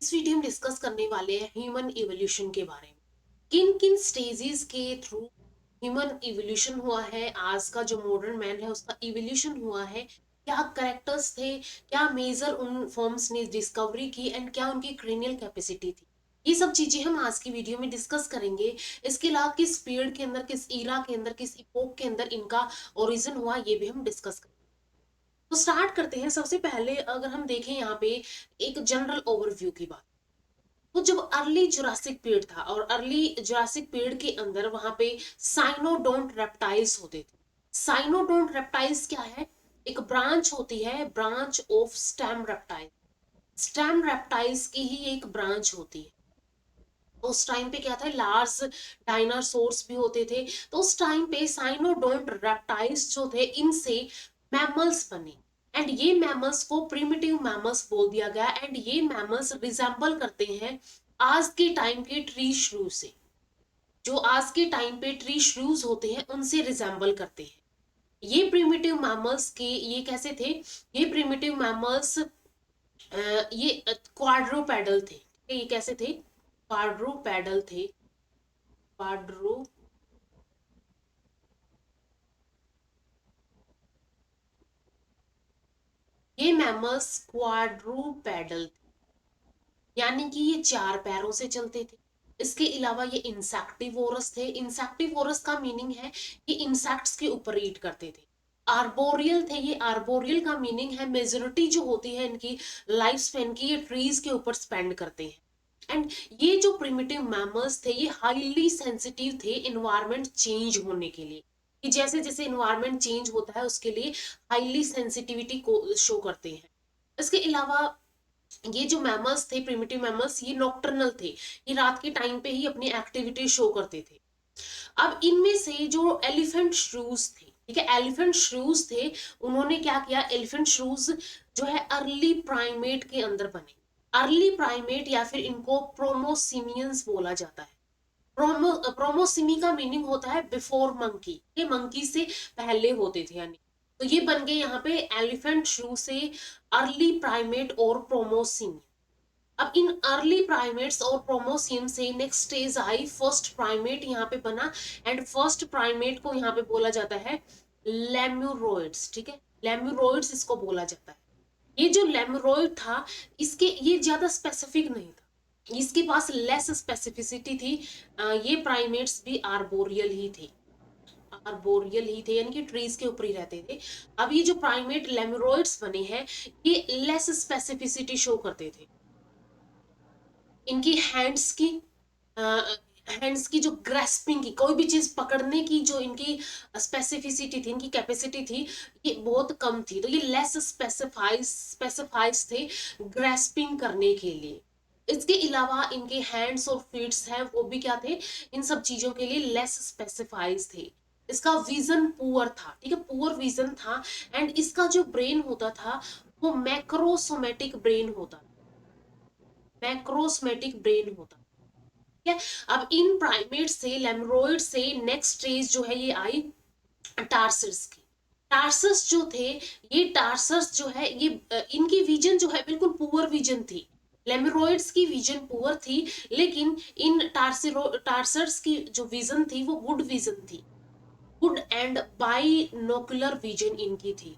इस वीडियो में डिस्कस करने वाले हैं ह्यूमन इवोल्यूशन के बारे में। किन किन स्टेजेस के थ्रू ह्यूमन इवोल्यूशन हुआ है, आज का जो मॉडर्न मैन है उसका इवोल्यूशन हुआ है, क्या करेक्टर्स थे, क्या मेजर उन फॉर्म्स ने डिस्कवरी की एंड क्या उनकी क्रेनियल कैपेसिटी थी। ये सब चीजें हम आज की वीडियो में डिस्कस करेंगे। इसके अलावा किस पीरियड के अंदर, किस ईरा के अंदर, किस इपोक के अंदर इनका ओरिजिन हुआ, ये भी हम डिस्कस करेंगे। तो स्टार्ट करते हैं। सबसे पहले अगर हम देखें यहाँ पे एक जनरल ओवरव्यू की बात, तो जब अर्ली जुरासिक पीरियड था और अर्ली जुरासिक पीरियड के अंदर वहां पे साइनोडोंट रेप्टाइल्स होते थे। साइनोडोंट रेप्टाइल्स क्या है? एक ब्रांच होती है, branch of stem reptile. Stem reptiles की ही एक ब्रांच होती है। तो उस टाइम पे क्या था, लार्ज डायनासोर्स भी होते थे। तो उस टाइम पे साइनोडोंट रेप्टाइल्स जो थे, इनसे मैमल्स बने एंड ये मैमल्स को प्रिमिटिव मैमल्स बोल दिया गया। एंड ये मैमल्स रिजेंबल करते हैं आज के टाइम के ट्री श्रू से। जो आज के टाइम पे ट्री श्रूज होते हैं उनसे रिजेंबल करते हैं। ये प्रिमिटिव मैमल्स के ये कैसे थे? ये प्रिमिटिव मैमल्स ये क्वाड्रूपेडल थे। ये कैसे थे? क्वाड्रूपेडल थे। क्वाड्रू ये मैमल्स क्वाड्रूपेडल थे, यानी कि ये चार पैरों से चलते थे। इसके अलावा ये इंसेक्टिवोरस थे। इंसेक्टिवोरस का मीनिंग है ये इंसेक्ट्स के ऊपर ईट करते थे। आर्बोरियल थे। ये आर्बोरियल का मीनिंग है मेजोरिटी जो होती है इनकी लाइफ स्पेन की, ये ट्रीज के ऊपर स्पेंड करते हैं। एंड ये जो प्रिमिटिव मैमल्स थे ये हाईली सेंसिटिव थे इन्वायरमेंट चेंज होने के लिए, कि जैसे जैसे इन्वायरमेंट चेंज होता है उसके लिए हाईली सेंसिटिविटी को शो करते हैं। इसके अलावा ये जो मैमल्स थे, प्रिमिटिव मैमल्स, ये नॉक्टर्नल थे। ये रात के टाइम पे ही अपनी एक्टिविटी शो करते थे। अब इनमें से जो एलिफेंट श्रूज थे, ठीक है, एलिफेंट श्रूज थे, उन्होंने क्या किया, एलिफेंट श्रूज जो है अर्ली प्राइमेट के अंदर बने। अर्ली प्राइमेट या फिर इनको प्रोमोसिमियंस बोला जाता है। प्रोमोसिमी का मीनिंग होता है बिफोर मंकी, ये मंकी से पहले होते थे यानी। तो ये बन गए यहाँ पे एलिफेंट श्रू से अर्ली प्राइमेट और प्रोमोसिमी। अब इन अर्ली प्राइमेट्स और प्रोमोसियम से next stage I first primate यहाँ पे बना। एंड फर्स्ट प्राइमेट को यहाँ पे बोला जाता है लेम्यूरोइड्स, ठीक है, लेम्यूरोइड्स इसको बोला जाता है। ये जो लेम्यूरोइड था, इसके ये ज्यादा स्पेसिफिक नहीं था, इसके पास लेस स्पेसिफिसिटी थी। ये प्राइमेट्स भी आर्बोरियल ही थे, आर्बोरियल ही थे, यानी कि ट्रीज के ऊपर ही रहते थे। अब ये जो प्राइमेट लेम्यूरोइड्स बने हैं ये लेस स्पेसिफिसिटी शो करते थे। इनकी हैंड्स की जो ग्रेस्पिंग की, कोई भी चीज पकड़ने की जो इनकी स्पेसिफिसिटी थी, इनकी कैपेसिटी थी, ये बहुत कम थी। तो ये लेस स्पेसिफाइज थे ग्रेस्पिंग करने के लिए। इसके अलावा इनके हैंड्स और फीट्स हैं वो भी क्या थे, इन सब चीजों के लिए लेस स्पेसिफाइज थे। इसका विजन पुअर था, ठीक है, पुअर विजन था। एंड इसका जो ब्रेन होता था वो मैक्रोसोमेटिक ब्रेन होता, मैक्रोसमेटिक ब्रेन होता है। अब इन प्राइमेट से, लेमरोइड से नेक्स्ट स्टेज जो है ये आई टार्सर्स की। टार्सर्स जो थे, ये टार्सर्स जो है ये इनकी विजन जो है बिल्कुल पुअर विजन थी। लेमरोइड्स की विजन पुअर थी, लेकिन इन टार्सर्स की जो विजन थी वो गुड विजन थी। गुड एंड बाइनोकुलर विजन इनकी थी,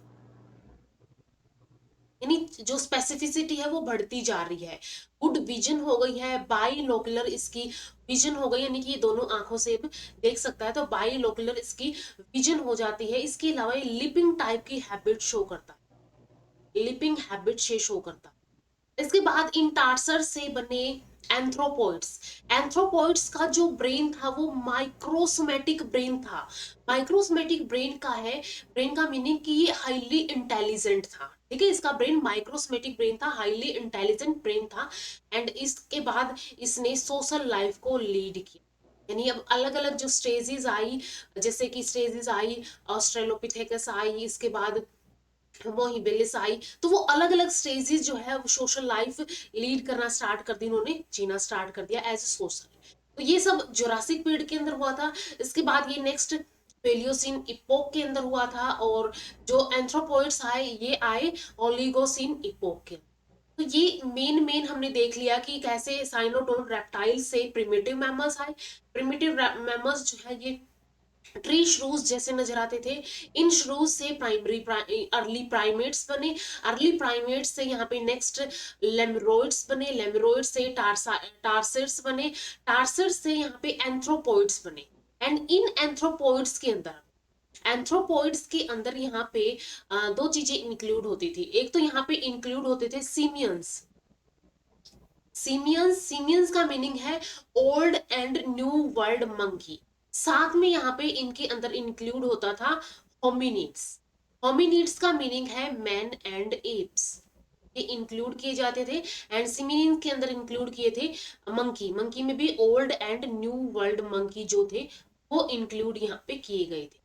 यानी जो स्पेसिफिसिटी है वो बढ़ती जा रही है। गुड विजन हो गई है, बाइनोकुलर इसकी विजन हो गई, यानी कि ये दोनों आंखों से देख सकता है, तो बाइनोकुलर इसकी विजन हो जाती है। इसके अलावा ये लिपिंग टाइप की हैबिट शो करता है, लिपिंग हैबिट से शो करता है। इसके बाद इन टार्सर से बने एंथ्रोपोइड्स। एंथ्रोपोइड्स का जो ब्रेन था वो माइक्रोसोमेटिक ब्रेन था। माइक्रोसोमेटिक ब्रेन का है, ब्रेन का मीनिंग कि ये हाईली इंटेलिजेंट था, ठीक है, इसका ब्रेन माइक्रोसोमेटिक ब्रेन था, हाईली इंटेलिजेंट ब्रेन था। एंड इसके बाद इसने सोशल लाइफ को लीड किया। यानी अब अलग अलग जो स्टेजेस आई, जैसे कि स्टेजेस आई ऑस्ट्रेलोपिथेकस आई, इसके बाद होमो हिबिलिस आई, तो वो अलग अलग स्टेजेस जो है वो सोशल लाइफ लीड करना स्टार्ट कर दी, उन्होंने जीना स्टार्ट कर दिया एज ए सोशल। तो ये सब जुरासिक पीरियड के अंदर हुआ था। इसके बाद ये नेक्स्ट पेलियोसिन इपोक के अंदर हुआ था। और जो एंथ्रोपोइड्स आए ये आए ओलिगोसिन इपोक के। तो ये मेन मेन हमने देख लिया कि कैसे साइनोडोन रेप्टाइल से प्रिमिटिव मैमल्स आए। प्रिमिटिव मैमल्स जो है ये ट्री श्रूज जैसे नजर आते थे। इन श्रूज से प्राइमरी अर्ली प्राइमेट्स बने। अर्ली प्राइमेट्स से यहाँ पे नेक्स्ट लेमरोइड्स बने। लेमरोइड से टार्सिड्स बने। टार्सिड्स से यहाँ पे एंथ्रोपोइड्स बने। एंड इन एंथ्रोपोइड्स के अंदर यहाँ पे दो चीजें इंक्लूड होती थी। एक तो यहाँ पे इंक्लूड होते थे सीमियंस। सीमियंस का मीनिंग है old and new world monkey. साथ में यहाँ पे इनके अंदर इंक्लूड होता था होमिनिड्स। होमिनिड्स का मीनिंग है मैन एंड एप्स, ये इंक्लूड किए जाते थे। एंड सिमिनिन के अंदर इंक्लूड किए थे मंकी। मंकी में भी old and new world monkey जो थे वो इंक्लूड यहाँ पे किए गए थे।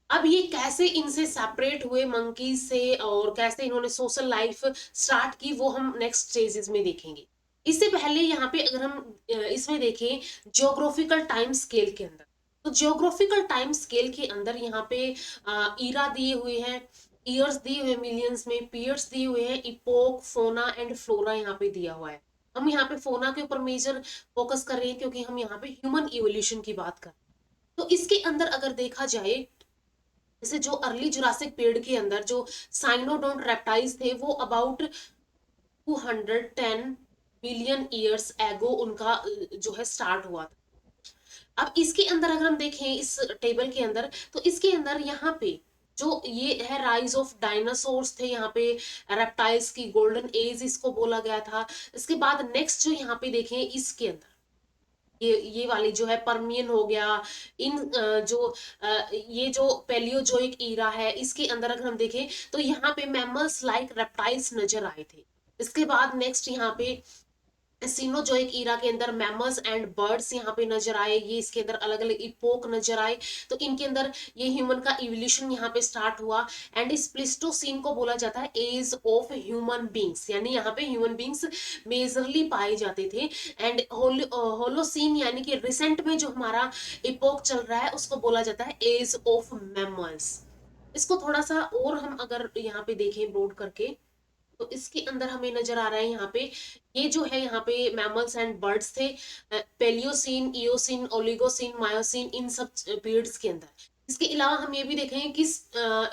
अब ये कैसे इनसे सेपरेट हुए मंकीज से और कैसे इन्होंने सोशल लाइफ स्टार्ट की वो हम नेक्स्ट स्टेजेस में देखेंगे। इससे पहले यहाँ पे अगर हम इसमें देखें जियोग्राफिकल टाइम स्केल के अंदर, तो जियोग्राफिकल टाइम स्केल के अंदर यहाँ पे ईरा दिए हुए हैं, ईयर्स दिए हुए मिलियंस में, पीरियड्स दिए हुए हैं, इपोक, फोना एंड फ्लोरा यहाँ पे दिया हुआ है। हम यहाँ पे फोना के ऊपर मेजर फोकस कर रहे हैं क्योंकि हम यहाँ पे ह्यूमन इवोल्यूशन की बात कर रहे हैं। तो इसके अंदर अगर देखा जाए, जैसे जो अर्ली जुरासिक पीरियड के अंदर जो साइनोडोंट रेप्टाइल्स थे वो अबाउट 210 मिलियन ईयर्स एगो उनका जो है स्टार्ट हुआ था। अब इसके अंदर अगर हम देखें इस टेबल के अंदर, तो इसके अंदर यहाँ पे जो ये है राइज ऑफ डायनासोर्स थे, यहाँ पे रेप्टाइल्स की गोल्डन एज इसको बोला गया था। इसके बाद नेक्स्ट जो यहाँ पे देखें इसके अंदर ये वाली जो है परमियन हो गया। इन ये जो पेलियोजोइक ईरा है इसके अंदर अगर हम देखें तो यहाँ पे मैमल्स लाइक रेप्टाइल्स नजर आए थे। इसके बाद नेक्स्ट यहाँ पे सीनोजोइक ईरा के अंदर मैमल्स एंड बर्ड्स यहाँ पे नजर आए। ये इसके अंदर अलग अलग इपोक नजर आए। तो इनके अंदर ये ह्यूमन का इवोल्यूशन यहाँ पे स्टार्ट हुआ। एंड इस प्लिस्टोसीन को बोला जाता है एज ऑफ ह्यूमन बींग्स, यानी यहाँ पे ह्यूमन बींग्स मेजरली पाए जाते थे। एंड होलोसीन यानी कि रिसेंट में जो हमारा इपोक चल रहा है उसको बोला जाता है एज ऑफ मैमल्स। इसको थोड़ा सा और हम अगर यहाँ पे देखें ब्रॉड करके, तो इसके अंदर हमें नजर आ रहा है यहाँ पे ये जो है यहाँ पे मैमल्स एंड बर्ड्स थे पेलियोसिन, इयोसिन, ओलिगोसिन, मायोसिन, इन सब पीरियड्स के अंदर। इसके अलावा हम ये भी देखें कि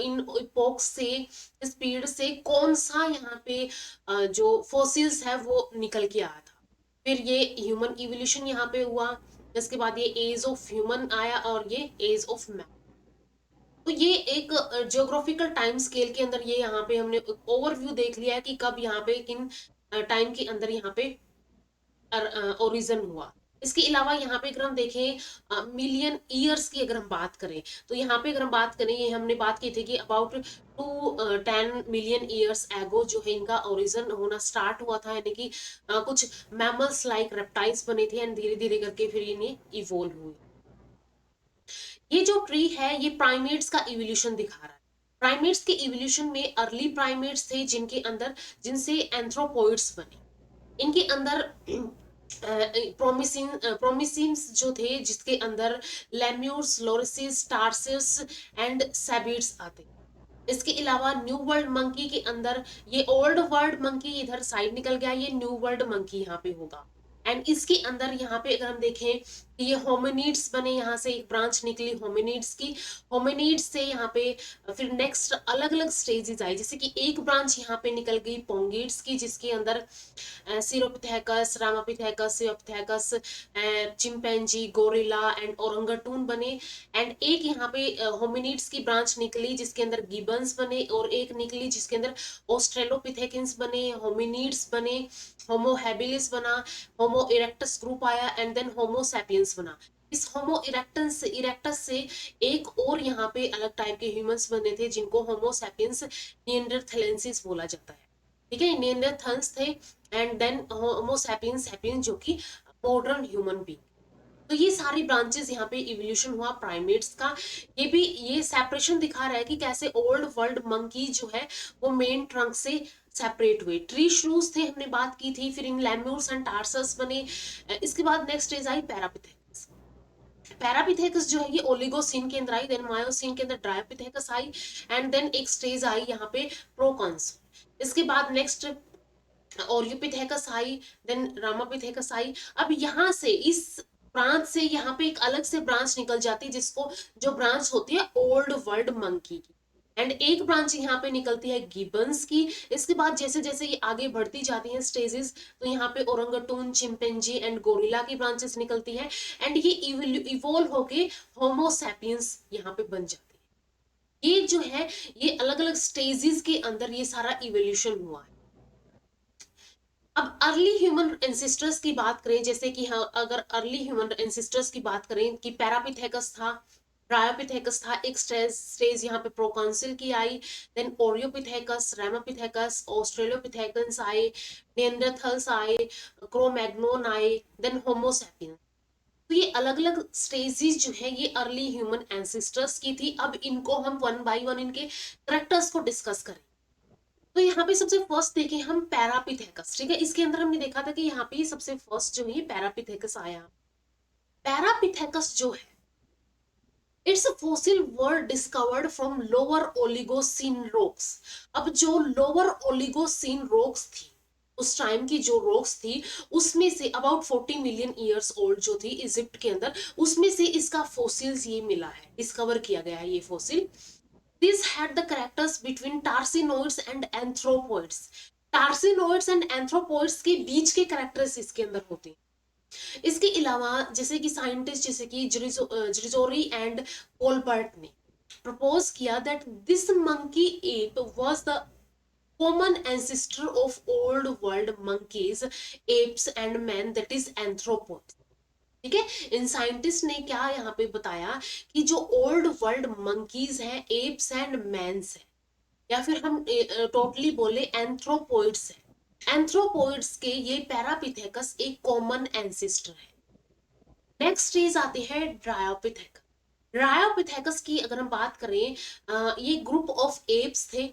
इन इपोक्स से, इस पीरियड से कौन सा यहाँ पे जो फॉसिल्स है वो निकल के आया था। फिर ये ह्यूमन इवोल्यूशन यहाँ पे हुआ। इसके बाद ये एज ऑफ ह्यूमन आया और ये एज ऑफ मैन। तो ये एक जियोग्राफिकल टाइम स्केल के अंदर ये यहाँ पे हमने ओवरव्यू देख लिया है कि कब यहाँ पे किन टाइम के अंदर यहाँ पे ओरिजिन हुआ। इसके अलावा यहाँ पे अगर हम देखें मिलियन ईयर्स की अगर हम बात करें, तो यहाँ पे अगर हम बात करें, ये हमने बात की थी कि अबाउट 210 मिलियन ईयर्स एगो जो है इनका ओरिजिन होना स्टार्ट हुआ था, यानी कि कुछ मैमल्स लाइक रेप्टाइल्स बने थे एंड धीरे धीरे करके फिर इन्हें इवोल्व हुए। ये जो ट्री है ये प्राइमेट्स का इवोल्यूशन दिखा रहा है। प्राइमेट्स के इवोल्यूशन में अर्ली प्राइमेट्स थे जिनके अंदर, जिनसे एंथ्रोपोइड्स बने। इनके अंदर प्रोमिसिन्स जो थे जिसके अंदर लेम्यूर्स, लोरिसिस, टार्सिस एंड सैबिड्स आते। इसके अलावा न्यू वर्ल्ड मंकी के अंदर ये ओल्ड वर्ल्ड मंकी इधर साइड निकल गया, ये न्यू वर्ल्ड मंकी यहाँ पे होगा। एंड इसके अंदर यहाँ पे अगर हम देखें कि ये होमिनिड्स बने, यहाँ से एक ब्रांच निकली होमिनिड्स की। होमिनिड्स से यहाँ पे फिर नेक्स्ट अलग अलग स्टेजेस आई, जैसे कि एक ब्रांच यहाँ पे निकल गई पोंगिड्स की जिसके अंदर सिरोपिथेकस, रामापिथेकस, सियोपिथेकस, चिंपैंजी, गोरिल्ला एंड ओरंगटून बने। एंड एक यहाँ पे होमिनिड्स की ब्रांच निकली जिसके अंदर गिबन्स बने, और एक निकली जिसके अंदर ऑस्ट्रेलोपिथेकिन्स बने, होमिनिड्स बने, होमो हैबिलिस बना, होमो इरेक्टस ग्रुप आया एंड देन होमो सैपियंस बना। इस होमो इरेक्टस से एक और यहाँ पे अलग टाइप के ह्यूमंस बने थे जिनको होमो सैपियंस निएंडरथैलेंसिस बोला जाता है। ठीक है, निएंडरथल्स थे and then Homo sapiens sapiens जो कि मॉडर्न ह्यूमन बीइंग। तो ये सारी ब्रांचेस यहाँ पे इवोल्यूशन हुआ प्राइमेट्स का। ये भी ये सेपरेशन दिखा रहा है कि कैसे ओल्ड वर्ल्ड मंकी जो है वो मेन ट्रंक से सेपरेट हुए। ट्री श्रूज थे हमने बात की थी, फिर इन लेम्यूर्स एंड टार्सस बने। इसके बाद नेक्स्ट स्टेज आई पैरापिथेकस। पैरापिथेकस जो है ये ओलिगोसिन के अंदर आई, देन मायोसिन के अंदर ड्रायोपिथेकस आई एंड देन एक स्टेज आई यहाँ पे प्रोकॉन्स। इसके बाद नेक्स्ट ऑरियोपिथेकस आई, देन रामापिथेकस आई। अब यहाँ से इस ब्रांच से यहाँ पे एक अलग से ब्रांच निकल जाती है, जिसको जो ब्रांच होती है ओल्ड वर्ल्ड मंकी की, एंड एक ब्रांच यहाँ पे निकलती है गिबन्स की। इसके बाद जैसे जैसे ये आगे बढ़ती जाती हैं स्टेजेस, तो यहाँ पे ओरंगटून, चिंपैंजी एंड गोरिल्ला की ब्रांचेस निकलती है, एंड ये इवोल्व होके होमोसैपियंस यहाँ पे बन जाती है। ये जो है ये अलग अलग स्टेजेस के अंदर ये सारा इवोल्यूशन हुआ है। अब अर्ली ह्यूमन एंसेस्टर्स की बात करें, जैसे कि हाँ, अगर अर्ली ह्यूमन एंसेस्टर्स की बात करें कि पैरापिथेकस था, ड्रायोपिथेकस था, एक स्टेज यहाँ पे प्रोकॉन्सिल की आई, देन ओरियोपिथेकस, रामापिथेकस, ऑस्ट्रेलोपिथेकन्स आए, निएंडरथल्स आए, क्रोमैग्नोन आए, देन होमोसैपियंस। तो ये अलग अलग स्टेजेस जो है ये अर्ली ह्यूमन एंसेस्टर्स की थी। अब इनको हम वन बाय वन इनके करेक्टर्स को डिस्कस करें। तो यहाँ पे सबसे फर्स्ट देखें हम पैरापिथेकस, ठीक है। इसके अंदर हमने देखा था कि यहाँ पे सबसे फर्स्ट जो है पैरापिथेकस आया। पैरापिथेकस जो है it's a fossil were discovered from lower Oligocene rocks. अब जो लोअर ओलिगोसीन रॉक्स थी उस टाइम की जो रॉक्स थी उसमें say about 40 million years old जो थी इजिप्ट के अंदर, उसमें से इसका फॉसिल्स ये मिला है, डिस्कवर किया गया है ये fossil. These had the characters between tarsinoids and anthropoids. Tarsinoids and anthropoids के बीच के कैरेक्टर्स इसके अंदर होते हैं। इसके अलावा जैसे कि साइंटिस्ट जैसे कि ग्रिजोरी एंड कोलबर्ट ने प्रपोज किया that this monkey app was the common ancestor of old world monkeys, apes and men, that is anthropoids। ठीक है, इन साइंटिस्ट ने क्या यहाँ पे बताया कि जो ओल्ड वर्ल्ड मंकीज हैं, एप्स एंड मैंस है, या फिर हम टोटली बोले एंथ्रोपोइड्स है, एंथ्रोपोइड्स के ये पैरापिथेकस एक कॉमन एंसेस्टर है। नेक्स्ट स्टेज आते हैं ड्रायोपिथेकस। ड्रायोपिथेकस की अगर हम बात करें, ये ग्रुप ऑफ एप्स थे,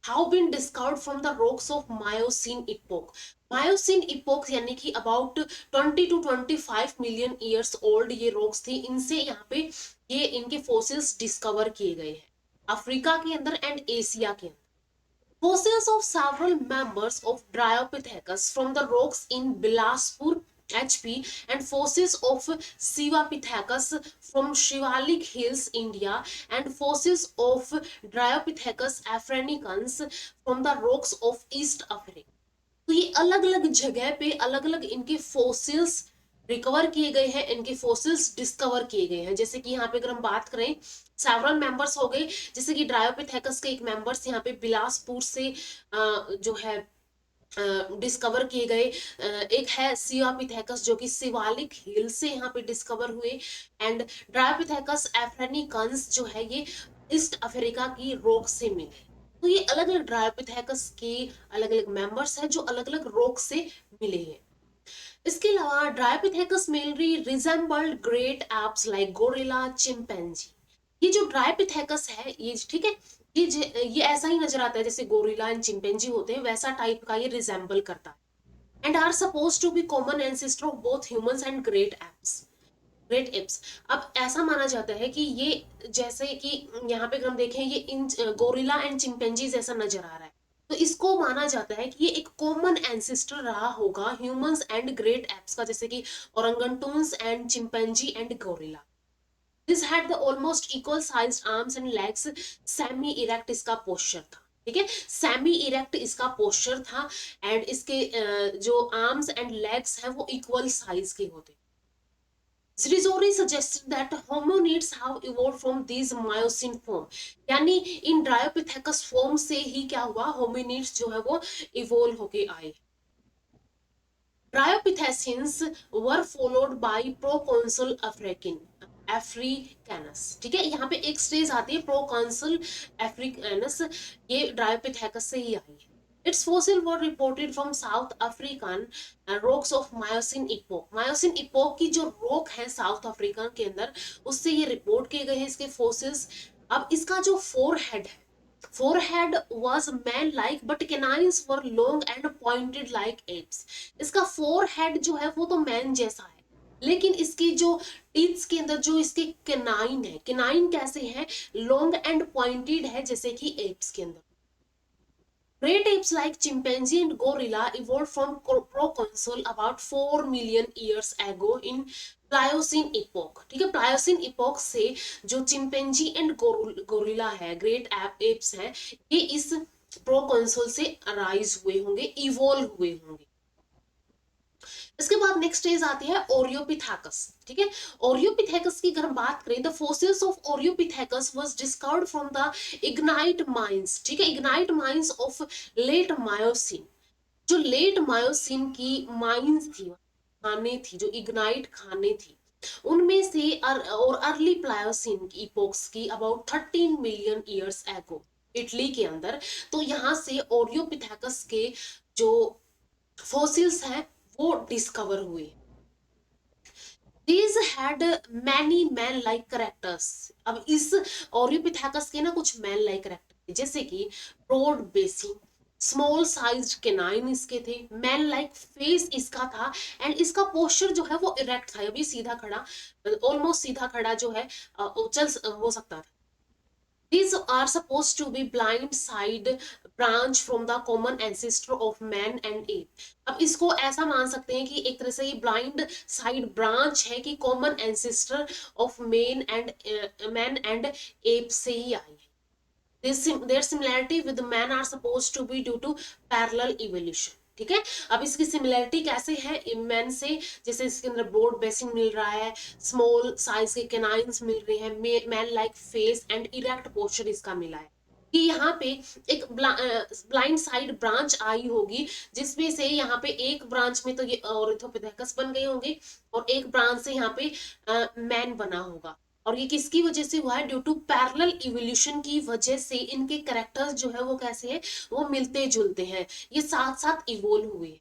how been discovered from the rocks of Miocene epoch. Miocene epoch यानी कि about 20 to 25 million years old ये रॉक्स थी। इनसे यहाँ पे ये इनके फोसिल्स डिस्कवर किए गए हैं अफ्रीका के अंदर एंड एशिया के अंदर। Fossils of several members of Dryopithecus from the rocks in Bilaspur, HP, and fossils of Shivapithecus from Shivalik Hills, India, and fossils of Dryopithecus africanus from the rocks of East Africa. तो ये अलग अलग जगह पे अलग अलग इनके fossils recover किए गए हैं, इनके फोसिल्स डिस्कवर किए गए हैं। जैसे कि यहाँ पे अगर हम बात करें सेवरल मेंबर्स हो गए, जैसे कि ड्रायोपिथेकस के एक मेंबर्स यहाँ पे बिलासपुर से जो है डिस्कवर किए गए। एक है सियापिथेकस जो कि शिवालिक हिल से यहाँ पे डिस्कवर हुए, एंड ड्रायोपिथेकस अफ्रीकानस जो है ये ईस्ट अफ्रीका की रॉक से मिले। तो ये अलग अलग ड्रायोपिथेकस के अलग अलग मेंबर्स हैं जो अलग अलग रॉक से मिले हैं। इसके अलावा Dryopithecus mainly resembled great apps like gorilla, chimpanzee. ये जो ड्रायोपिथेकस है ये ठीक है, ये ऐसा ही नजर आता है जैसे गोरिल्ला एंड चिंपैंजी होते हैं, वैसा टाइप का ये रिजेंबल करता है, and are suppose to be common ancestor of both humans and great apes. अब ऐसा माना जाता है कि ये जैसे कि यहाँ पे अगर हम देखें ये इन गोरिल्ला एंड चिंपैंजी जैसा नजर आ रहा है, तो इसको माना जाता है कि ये एक कॉमन एंसेस्टर रहा होगा ह्यूमंस एंड ग्रेट एप्स का, जैसे कि orangutans and chimpanzee and gorilla. This had the almost equal sized arms and legs, semi erect इसका पोस्चर था। ठीक है, सेमी इरेक्ट इसका पोस्चर था, एंड इसके जो आर्म्स एंड लेग्स हैं वो इक्वल साइज के होते। Srizori suggested that hominids have evolved from these Miocene form, यानी इन Dryopithecus form से ही क्या हुआ, hominids जो है वो इवोल्व होके आए। Dryopithecians were followed by proconsul africanus। ठीक है, यहाँ पे एक स्टेज आती है प्रोकॉन्सल अफ्रीकानस, ये ड्रायोपिथेकस से ही आई है। Its fossil were reported from South African rocks of Miocene epoch। Miocene epoch की जो रॉक है साउथ अफ्रीका के अंदर उससे ये रिपोर्ट किए गए हैं इसके फोसिल्स। अब इसका जो forehead was man like but canines were long and pointed like apes। इसका forehead जो है वो तो मैन जैसा है, लेकिन इसकी जो टीथ्स के अंदर जो इसके केनाइन है, केनाइन कैसे है, लॉन्ग एंड पॉइंटेड है जैसे कि एप्स के अंदर। Great apes like chimpanzee and gorilla evolved from proconsul about 4 million years ago in Pliocene epoch. ठीक है, प्लायोसिन इपोक से जो चिंपैंजी एंड गोरिल्ला है, ग्रेट एप्स है, ये इस प्रोकॉन्सोल से अराइज हुए होंगे, इवॉल्व हुए होंगे। इसके बाद नेक्स्ट स्टेज आती है ओरियोपिथेकस। ठीक है, ओरियोपिथेकस की अगर हम बात करें, the fossils of Oreopithecus was discovered from the lignite mines. ठीक है, lignite mines of late Miocene. जो लेट मायोसिन की माइंस थी, खाने थी, जो इग्नाइट खाने थी, उनमें से और अर्ली प्लायोसिन की इपोक्स की अबाउट 13 मिलियन ईयर्स एगो इटली के अंदर। तो यहाँ से ओरियोपिथेकस के जो फॉसिल्स हैं वो डिस्कवर हुए। These had many man like characters। अब इस ओरियोपिथेकस के ना कुछ मैन लाइक कैरेक्टर, जैसे कि broad basin, small sized canine इसके थे, मैन लाइक फेस इसका था, एंड इसका पोस्चर जो है वो इरेक्ट था, अभी सीधा खड़ा, ऑलमोस्ट सीधा खड़ा जो है चल हो सकता था। These are supposed to be blind side branch from the common ancestor of man and ape। अब इसको ऐसा मान सकते हैं कि एक तरह से ये ब्लाइंड साइड ब्रांच है कि common ancestor of man and app से ही आई है। Their similarity with man are supposed to be due to parallel evolution। ठीक है, अब इसकी सिमिलैरिटी कैसे है मैन से, जैसे इसके अंदर ब्रॉड बेसिंग मिल रहा है, स्मॉल साइज के कैनाइन्स मिल रहे हैं, man like face and erect posture इसका मिला है, कि यहाँ पे एक ब्लाइंड साइड ब्रांच आई होगी, जिसमें से यहाँ पे एक ब्रांच में तो ये ऑर्थोपेथेकस बन गए होंगे, और एक ब्रांच से यहाँ पे मैन बना होगा। और ये किसकी वजह से हुआ है? ड्यू टू पैरेलल इवोल्यूशन की वजह से इनके कैरेक्टर्स जो है वो कैसे हैं, वो मिलते जुलते हैं, ये साथ साथ इवोल्व हुए।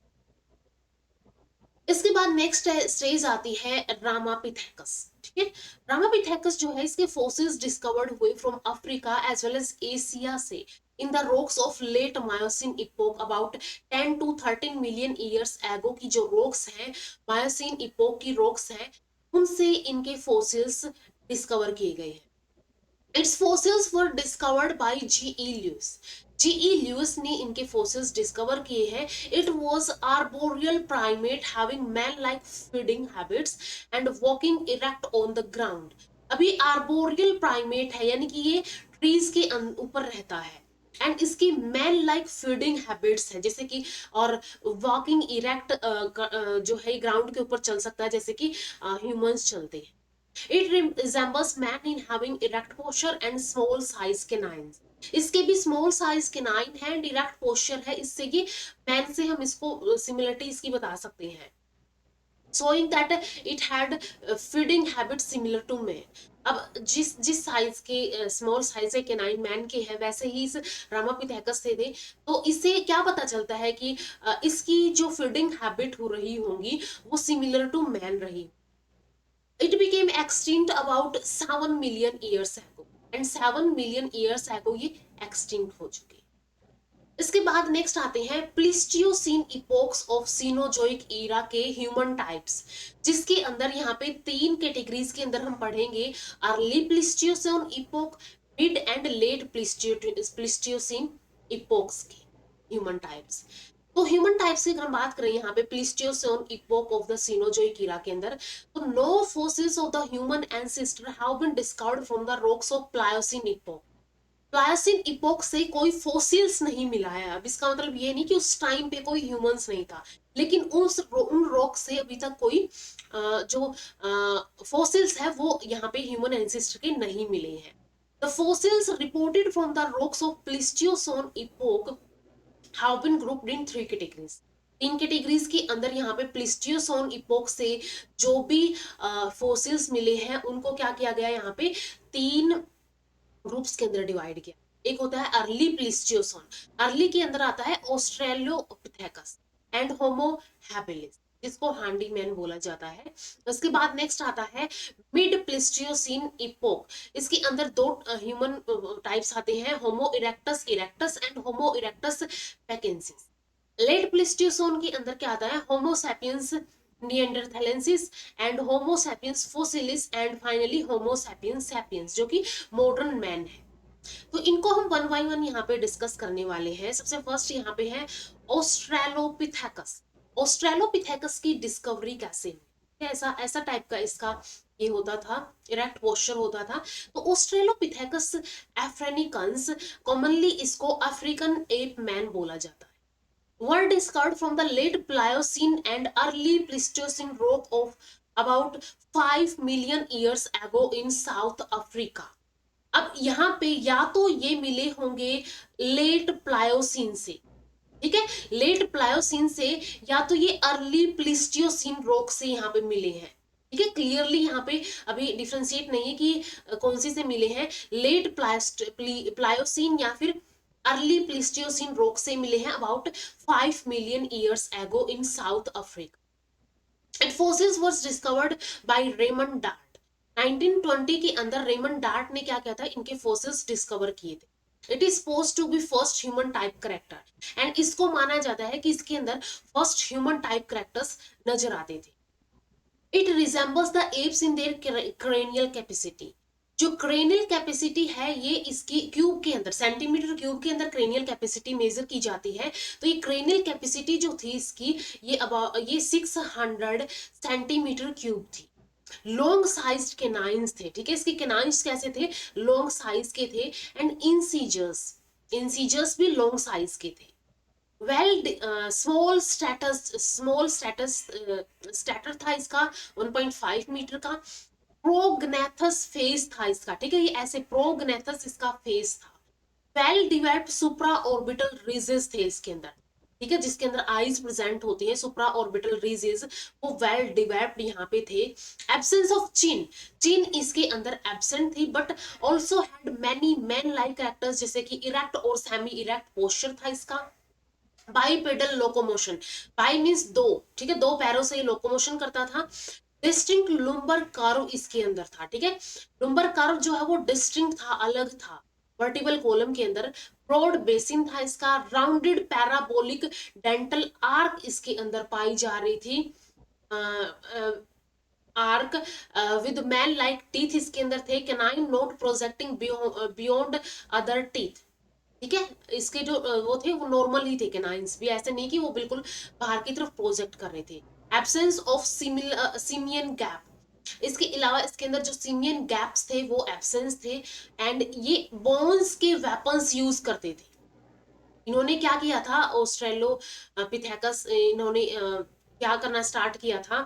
इसके बाद नेक्स्ट स्टेज आती है रामापिथेकस। ठीक है, रामापिथेकस जो है इसके फोसिल्स डिस्कवर्ड हुए from Africa as well as Asia से in the rocks of late Miocene epoch about 10 to 13 million years ago की जो रॉक्स हैं, मायोसिन इपोक की रॉक्स हैं, उनसे इनके फोसिल्स डिस्कवर किए गए हैं। Its fossils were discovered by G.E. Lewis। G.E. Lewis ने इनके fossils डिस्कवर किए हैं। It was arboreal primate having man-like feeding habits and walking erect on the ground। अभी arboreal primate है, यानी कि ये trees के ऊपर रहता है, एंड इसकी मैन लाइक फीडिंग हैबिट्स है, जैसे कि, और वॉकिंग इरेक्ट जो है ग्राउंड के ऊपर चल सकता है, जैसे कि ह्यूमंस चलते हैं। It resembles man in having erect posture and small size canines। इसके भी स्मॉल साइज केनाइन है एंड इरेक्ट पोस्चर है, इससे कि मैन से हम इसको सिमिलरिटी इसकी बता सकते हैं, showing that it had feeding habits similar to man। अब जिस जिस साइज के स्मॉल साइज के केनाइन मैन के हैं, वैसे ही इस रामापिथेकस से थे। तो इससे क्या पता चलता है कि इसकी जो फीडिंग हैबिट हो रही होंगी वो सिमिलर टू मैन रही। It became extinct about 7 million years ago and 7 million years ago ये extinct हो चुके। इसके बाद नेक्स्ट आते हैं प्लिस्टियोसीन इपोक्स ऑफ सीनोजोइक ईरा के ह्यूमन टाइप्स, जिसके अंदर यहाँ पे 3 कैटेगरीज के अंदर हम पढ़ेंगे, early Pleistocene epoch, mid and late Pleistocene epochs के ह्यूमन टाइप्स। तो ह्यूमन टाइप्स की अगर हम बात करें यहाँ पे Pleistocene epoch of the Cenozoic era के अंदर, तो no fossils of the human ancestor have been discovered from the rocks of Pliocene epoch. Pliocene epoch से कोई फोसिल्स नहीं मिला है। अब इसका मतलब ये नहीं कि उस टाइम पे कोई ह्यूमंस नहीं था, लेकिन उन रॉक से अभी तक कोई जो फोसिल्स है वो यहाँ पे ह्यूमन एंसेस्टर के नहीं मिले हैं। The fossils reported from the rocks of Pleistocene epoch have been grouped in 3 categories. 3 categories के अंदर यहाँ पे प्लिस्टियोसीन इपोक से जो भी फोसिल्स मिले हैं उनको क्या किया गया, यहाँ पे 3 ग्रुप्स के अंदर डिवाइड किया। एक होता है अर्ली प्लिस्टियोसीन, अर्ली के अंदर आता है ऑस्ट्रेलोपिथेकस एंड होमो हैबिलिस, जिसको हैंडी मैन बोला जाता है। उसके बाद नेक्स्ट आता है मिड प्लिस्टियोसीन इपोक, इसके अंदर 2 ह्यूमन टाइप्स आते हैं, Homo erectus erectus and Homo erectus pekinensis. Late Pleistocene के अंदर क्या आता है, Homo sapiens neanderthalensis and Homo sapiens fossilis and finally Homo sapiens sapiens, जो कि मॉडर्न मैन है। तो इनको हम वन बाय वन यहाँ पे डिस्कस करने वाले हैं। सबसे फर्स्ट यहाँ पे है ऑस्ट्रेलोपिथेकस। ऑस्ट्रेलोपिथेकस की डिस्कवरी कैसे हुई? ऐसा ऐसा टाइप का इसका ये होता था, इरेक्ट पोस्चर होता था। तो ऑस्ट्रेलोपिथेकस अफ्रीकन्स, कॉमनली इसको अफ्रीकन एप मैन बोला जाता है। were discovered from the late Pliocene and early Pleistocene rock of about 5 million years ago in South Africa। अब यहाँ पे या तो ये मिले होंगे लेट प्लायोसीन से, ठीक है, लेट प्लायोसीन से, या तो ये अर्ली प्लिस्टियोसीन रॉक से यहाँ पे मिले हैं। ठीक है, क्लियरली यहाँ पे अभी डिफ्रेंशिएट नहीं है कि कौन सी से मिले हैं, लेट प्लायोसीन या फिर अर्ली प्लिस्टियोसीन रॉक से मिले हैं अबाउट 5 मिलियन ईयर्स एगो इन south Africa. And fossils was discovered by Raymond dart. 1920 के अंदर रेमंड डार्ट ने क्या किया था, इनके फॉसिल्स डिस्कवर किए थे। It is supposed to be first human type character, and इसको माना जाता है कि इसके अंदर फर्स्ट ह्यूमन टाइप करेक्टर्स नजर आते थे। It resembles the apps in their cranial capacity. जो क्रेनियल कैपेसिटी है ये इसकी क्यूब के अंदर, सेंटीमीटर क्यूब के अंदर क्रेनियल कैपेसिटी मेजर की जाती है। तो ये क्रेनियल कैपेसिटी जो थी इसकी, ये 600 सेंटीमीटर क्यूब थी। लॉन्ग साइज केनाइंस थे, ठीक है, इसके केनाइंस कैसे थे, लॉन्ग साइज के थे। एंड इंसीजर्स, इंसीजर्स भी लॉन्ग साइज के थे। वेल स्मॉल स्टेटर था इसका 1.5 मीटर का। प्रोग्नेथस फेस था इसका, ठीक है, ये ऐसे प्रोग्नेथस इसका फेस था। वेल डिवेल्प्ड सुप्रा ऑर्बिटल रिजेस थे इसके अंदर, ठीक है, जिसके अंदर आईज प्रेजेंट होती है, सुप्रा ऑर्बिटल रिजेस, वो वेल डिवेल्प्ड यहाँ पे थे। एब्सेंस ऑफ चिन, चिन इसके अंदर एब्सेंट थी, but also had many man like characters, जैसे कि इरेक्ट और सेमी इरेक्ट पोस्चर था इसका। बाईपेडल लोकोमोशन, बाई मीन्स दो, ठीक है, दो पैरों से लोकोमोशन करता था। डिस्टिंक्ट लुम्बर कार्व इसके अंदर था, ठीक है, लुम्बर कार्व जो है वो डिस्टिंक्ट था, अलग था वर्टिबल कॉलम के अंदर। ब्रॉड बेसिन था इसका। राउंडेड पैराबोलिक डेंटल आर्क इसके अंदर पाई जा रही थी, arc with man like teeth इसके अंदर थे। Canine note projecting beyond other teeth, ठीक है, इसके जो वो थे वो नॉर्मल ही थे कैनाइंस भी, ऐसे नहीं कि वो बिल्कुल बाहर की तरफ प्रोजेक्ट कर रहे थे। एब्सेंस ऑफ सिमियन गैप, इसके अलावा इसके अंदर जो सिमियन गैप्स थे वो एब्सेंस थे। एंड ये बोन्स के वेपन्स यूज करते थे। इन्होंने क्या किया था, ऑस्ट्रेलो पिथेकस, इन्होंने क्या करना स्टार्ट किया था,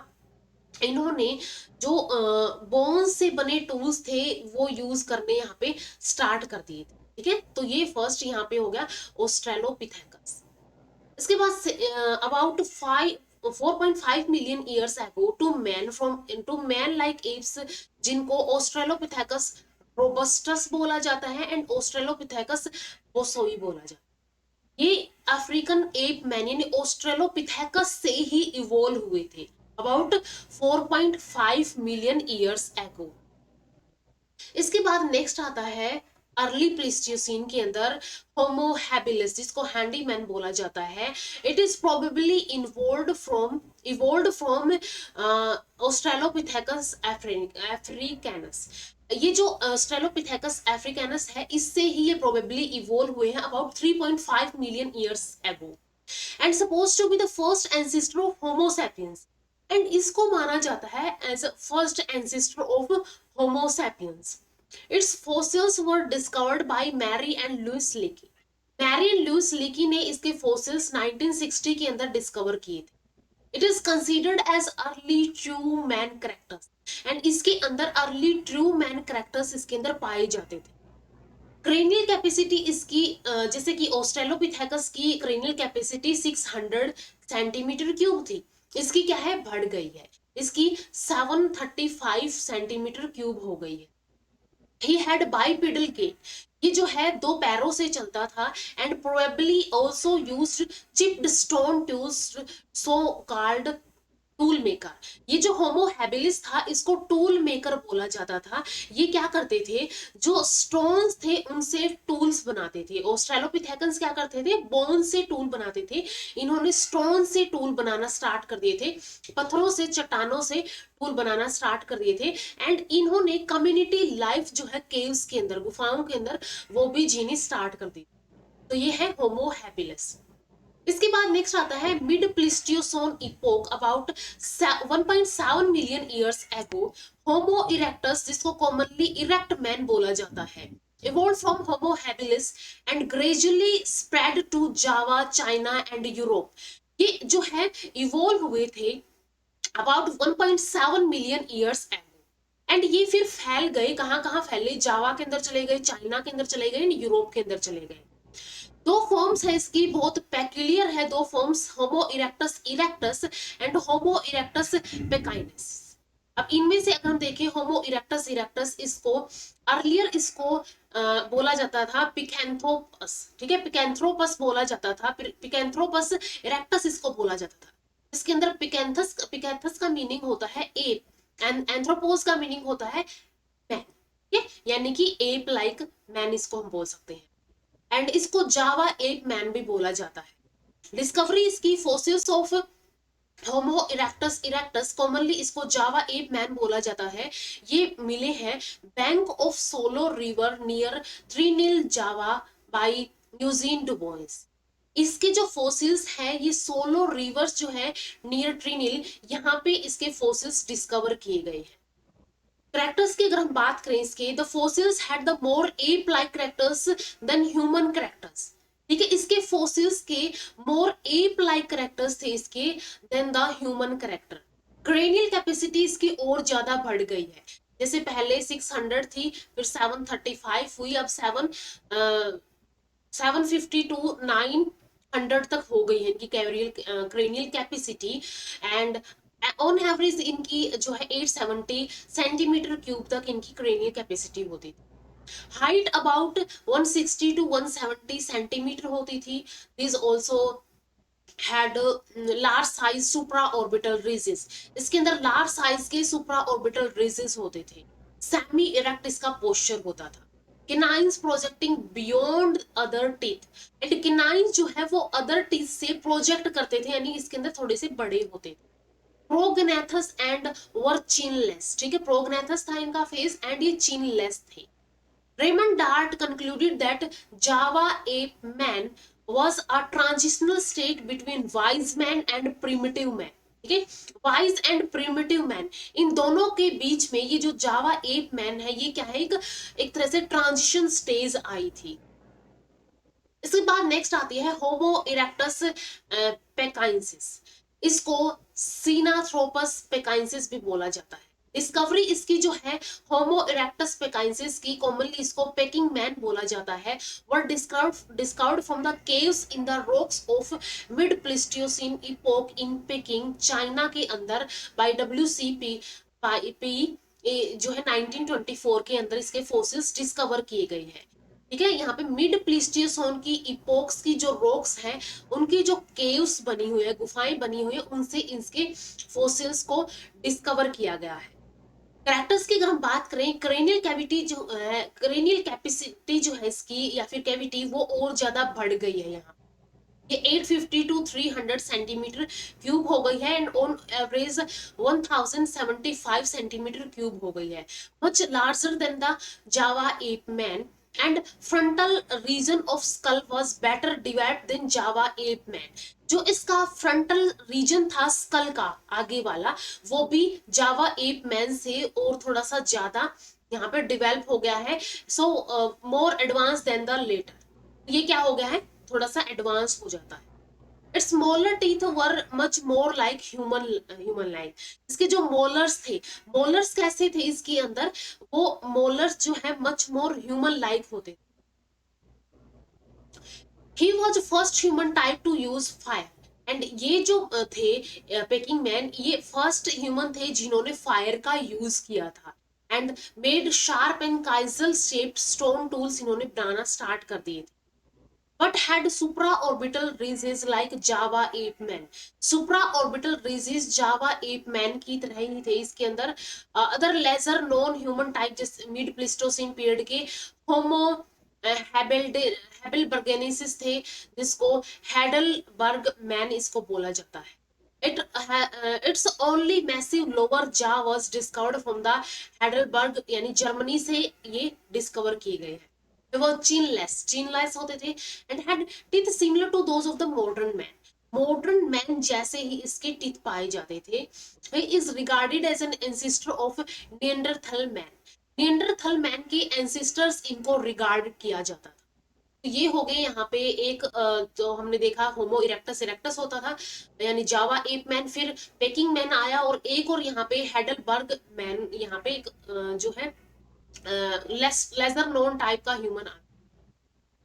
इन्होंने जो बोन्स से बने टूल्स थे वो यूज करने यहाँ पे स्टार्ट कर दिए थे, ठीक है। तो ये फर्स्ट यहाँ पे हो गया ऑस्ट्रेलोपिथेकस। इसके बाद about 4.5 million years ago two man like apes, जिनको ऑस्ट्रेलोपिथेकस रोबस्टस बोला जाता है एंड ऑस्ट्रेलोपिथेकस बोसोई बोला जाता है। ये अफ्रीकन एप मैन यानी ऑस्ट्रेलोपिथेकस से ही इवोल्व हुए थे अबाउट 4.5 मिलियन ईयर्स एगो। इसके बाद नेक्स्ट आता है अर्ली प्लीस्टोसीन के अंदर होमो हैबिलिस, जिसको हैंडीमैन बोला जाता है। It is probably evolved from Australopithecus africanus. ये जो ऑस्ट्रेलोपिथेकस अफ्रीकैनस है, इससे ही ये प्रोबेबली इवोल्व हुए हैं about 3.5 million years ago, and suppose to be the first ancestor of Homo sapiens. And इसको माना जाता है as first ancestor of Homo sapiens. Its fossils were discovered by Mary and Louis Leakey। Mary and Louis Leakey ने इसके fossils 1960 के अंदर discover किए थे। It is considered as early true man characters, and इसके अंदर अर्ली ट्रू मैन करेक्टर्स इसके अंदर पाए जाते थे। क्रेनियल कैपेसिटी इसकी जैसे कि ऑस्ट्रेलोपिथेकस की क्रेनियल कैपेसिटी 600 सेंटीमीटर क्यूब थी, इसकी क्या है, बढ़ गई है, इसकी 735 सेंटीमीटर क्यूब हो गई है। He had bipedal gait, ये जो है दो पैरों से चलता था। And probably also used chipped stone tools, so called tool maker. ये जो होमो हैबिलिस था इसको टूल मेकर बोला जाता था। ये क्या करते थे, जो स्टोन्स थे उनसे टूल्स बनाते थे। ऑस्ट्रेलोपिथेकन्स क्या करते थे, बोन से टूल बनाते थे। इन्होंने स्टोन से टूल बनाना स्टार्ट कर दिए थे, पत्थरों से, चट्टानों से टूल बनाना स्टार्ट कर दिए थे। एंड इन्होंने कम्युनिटी लाइफ जो है केव्स के अंदर, गुफाओं के अंदर, वो भी जीनी स्टार्ट कर दी। तो ये है होमो हैबिलिस। इसके बाद नेक्स्ट आता है mid Pleistocene epoch, about 1.7 million years ago. Homo erectus, जिसको कॉमनली इरेक्ट मैन बोला जाता है, evolved from Homo habilis and gradually spread to Java, China and Europe। ये जो है इवोल्व हुए थे about 1.7 million years ago. And ये फिर फैल गए, कहाँ कहाँ फैले, जावा के अंदर चले गए, चाइना के अंदर चले गए, यूरोप के अंदर चले गए। दो फॉर्म्स है इसकी, बहुत पेक्यूलियर है दो forms, Homo erectus erectus and Homo erectus pekinensis. अब इनमें से अगर हम देखें होमो इरेक्टस इरेक्टस, इसको अर्लियर इसको बोला जाता था पिकेंथ्रोपस, ठीक है, पिकेंथ्रोपस बोला जाता था, पिकेंथ्रोपस इरेक्टस इसको बोला जाता था। इसके अंदर पिकेंथस, पिकेंथस का मीनिंग होता है एप एंड एंथ्रोपोस का मीनिंग होता है मैन, ठीक है, यानी कि एप लाइक मैन इसको हम बोल सकते हैं। एंड इसको जावा एप मैन भी बोला जाता है। डिस्कवरी इसकी fossils of homo erectus erectus, commonly इसको जावा एप मैन बोला जाता है, ये मिले हैं bank of Solo river near Trinil Java by Eugene Dubois. इसके जो फोसिल्स है, ये सोलो रिवर्स जो है नियर ट्रिनिल, यहाँ पे इसके फोसिल्स डिस्कवर किए गए हैं। करेक्टर्स की अगर हम बात करें इसके, the fossils had the more ape like characters than human characters. ठीक है, इसके फोसिल्स के मोर एप लाइक करेक्टर्स थे इसके than the human character. Cranial capacity इसकी और ज्यादा बढ़ गई है, जैसे पहले 600 थी, फिर 735 हुई, अब 750 टू 900 तक हो गई है इनकी cranial capacity. And on average इनकी जो है 870 सेंटीमीटर क्यूब तक इनकी क्रेनियल कैपेसिटी होती थी। हाइट अबाउट 160 टू 170 सेंटीमीटर होती थी। This also had large size supra orbital ridges. इसके अंदर लार्ज साइज के सुप्रा ऑर्बिटल रिजेस होते थे। सेमी इरेक्ट इसका पोस्चर होता था। Canines projecting beyond other teeth. And canines जो है वो अदर टीथ से प्रोजेक्ट करते थे, यानी इसके अंदर थोड़े से बड़े होते थे। प्रोगनेथस एंड वर चिनलेस, ठीक है, प्रोगनेथस था इनका फेस एंड ये चिनलेस थे। Raymond Dart concluded that Java ape man was a transitional state between wise man and primitive man। ठीक है, वाइज एंड प्रिमिटिव मैन, इन दोनों के बीच में ये जो जावा एप मैन है, ये क्या है, एक तरह से ट्रांजिशन स्टेज आई थी। इसके बाद नेक्स्ट आती है होमो इरेक्टस पेकाइंसिस। इसको सीनाथ्रोपस पेकाइंसिस भी बोला जाता है। डिस्कवरी इसकी जो है होमो इरेक्टस पेकाइंसिस की, कॉमनली इसको पेकिंग मैन बोला जाता है, were discovered from the caves in the rocks of mid Pleistocene epoch in Peking, China के अंदर, बाय WCP जो है 1924 के अंदर इसके फोसिल्स डिस्कवर किए गए हैं। ठीक है, यहाँ पे मिड प्लिस्टियोसोन की इपोक्स की जो रॉक्स हैं, उनकी जो केव्स बनी हुई है, गुफाएं बनी हुई है, उनसे इसके फोसिल्स को डिस्कवर किया गया है। कैरेक्टर्स की अगर हम बात करें, क्रेनियल कैविटी जो है, क्रेनियल कैपेसिटी जो है इसकी या फिर कैविटी, वो और ज्यादा बढ़ गई है। यहाँ ये 850 टू 300 सेंटीमीटर क्यूब हो गई है and on average 1075 centimetre cube हो गई है, much larger than the Java ape man. And frontal region of skull was better developed than Java ape man. जो इसका फ्रंटल रीजन था स्कल का आगे वाला, वो भी जावा एप मैन से और थोड़ा सा ज्यादा यहाँ पे डिवेल्प हो गया है। So more advanced than the latter, ये क्या हो गया है, थोड़ा सा एडवांस हो जाता है। It's molar teeth were much more like human like. इसके जो मोलर्स थे, मोलर्स कैसे थे इसके अंदर, वो मोलर्स जो है मच मोर ह्यूमन लाइक होते। He was first human type to use fire. And ये जो थे पेकिंग मैन, ये फर्स्ट ह्यूमन थे जिन्होंने फायर का यूज किया था। And made sharp and chisel shaped stone tools इन्होंने बनाना स्टार्ट कर दिए थे। but had supraorbital ridges like Java ape man. Supraorbital ridges Java ape man की तरह ही थे इसके अंदर। Other lesser non human type जिस मिड प्लिस्टोसिन पीरियड के होमो हेबलबर्गेनेसिस थे, जिसको हैडलबर्ग मैन इसको बोला जाता है। Its only massive lower jaw was discovered from the Heidelberg यानी जर्मनी से ये डिस्कवर किए गए हैं। वो चीनलेस होते थे and had teeth similar to those of the modern man जैसे ही इसके टीथ पाए जाते थे। He is regarded as an ancestor of Neanderthal man के एंसेस्टर्स इनको रिगार्ड किया जाता था। तो ये हो गए यहाँ पे एक जो हमने देखा होमो इरेक्टस इरेक्टस होता था यानी जावा एप मैन, फिर पेकिंग मैन आया और एक और यहाँ पे हेडलबर्ग मैन, यहाँ पे एक जो है लेसर नोन टाइप का ह्यूमन आ।